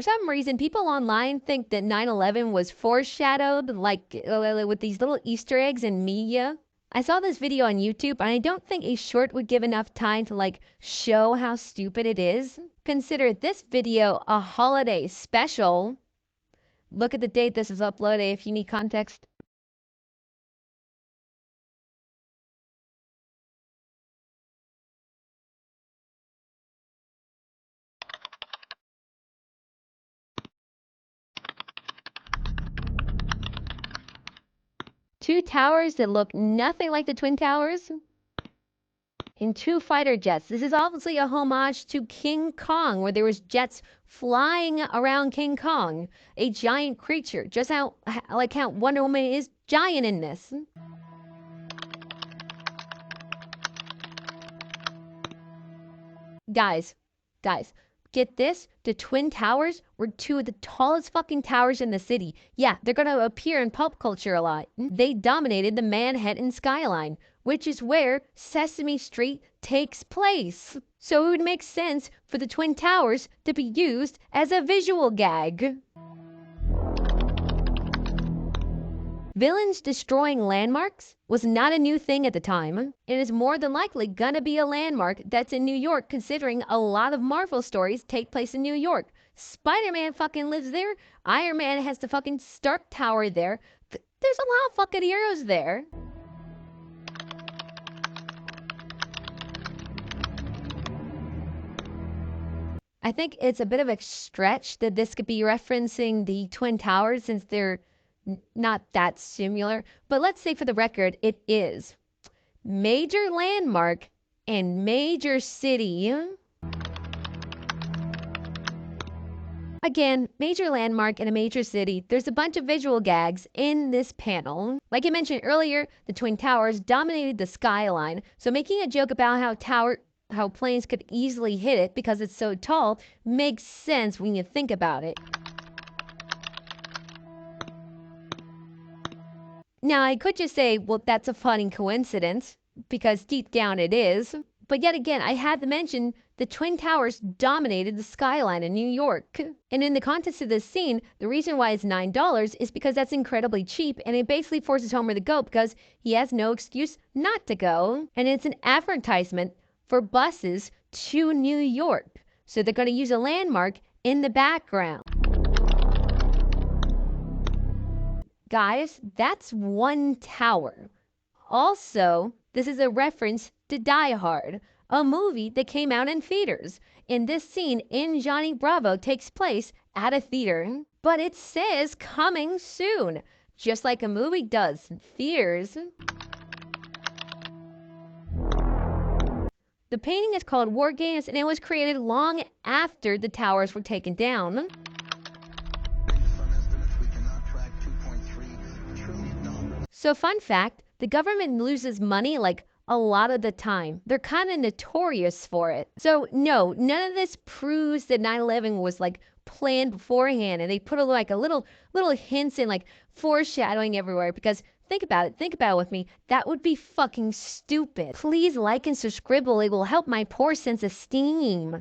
For some reason, people online think that 9/11 was foreshadowed, like with these little Easter eggs in media. I saw this video on YouTube, and I don't think a short would give enough time to like show how stupid it is. Consider this video a holiday special. Look at the date this is uploaded if you need context. Two towers that look nothing like the Twin Towers, and two fighter jets. This is obviously a homage to King Kong, where there was jets flying around King Kong, a giant creature, just how Wonder Woman is giant in this. Guys, get this, the Twin Towers were two of the tallest fucking towers in the city. Yeah, they're gonna appear in pop culture a lot. They dominated the Manhattan skyline, which is where Sesame Street takes place. So it would make sense for the Twin Towers to be used as a visual gag. Villains destroying landmarks was not a new thing at the time. It is more than likely gonna be a landmark that's in New York, considering a lot of Marvel stories take place in New York. Spider-Man fucking lives there. Iron Man has the fucking Stark Tower there. There's a lot of fucking heroes there. I think it's a bit of a stretch that this could be referencing the Twin Towers since they're not that similar, but let's say for the record it is. Major landmark and major city. Again, major landmark and a major city. There's a bunch of visual gags in this panel. Like I mentioned earlier, the Twin Towers dominated the skyline, so making a joke about how planes could easily hit it because it's so tall makes sense when you think about it. Now, I could just say, well, that's a funny coincidence, because deep down it is. But yet again, I had to mention the Twin Towers dominated the skyline in New York. And in the context of this scene, the reason why it's $9 is because that's incredibly cheap, and it basically forces Homer to go because he has no excuse not to go. And it's an advertisement for buses to New York. So they're going to use a landmark in the background. Guys, that's one tower. Also, this is a reference to Die Hard, a movie that came out in theaters. And this scene in Johnny Bravo takes place at a theater, but it says coming soon, just like a movie does in theaters. The painting is called War Games, and it was created long after the towers were taken down. So fun fact, the government loses money like a lot of the time. They're kind of notorious for it. So no, none of this proves that 9/11 was like planned beforehand and they put like a little hints and like foreshadowing everywhere, because think about it with me. That would be fucking stupid. Please like and subscribe, it will help my poor sense of esteem.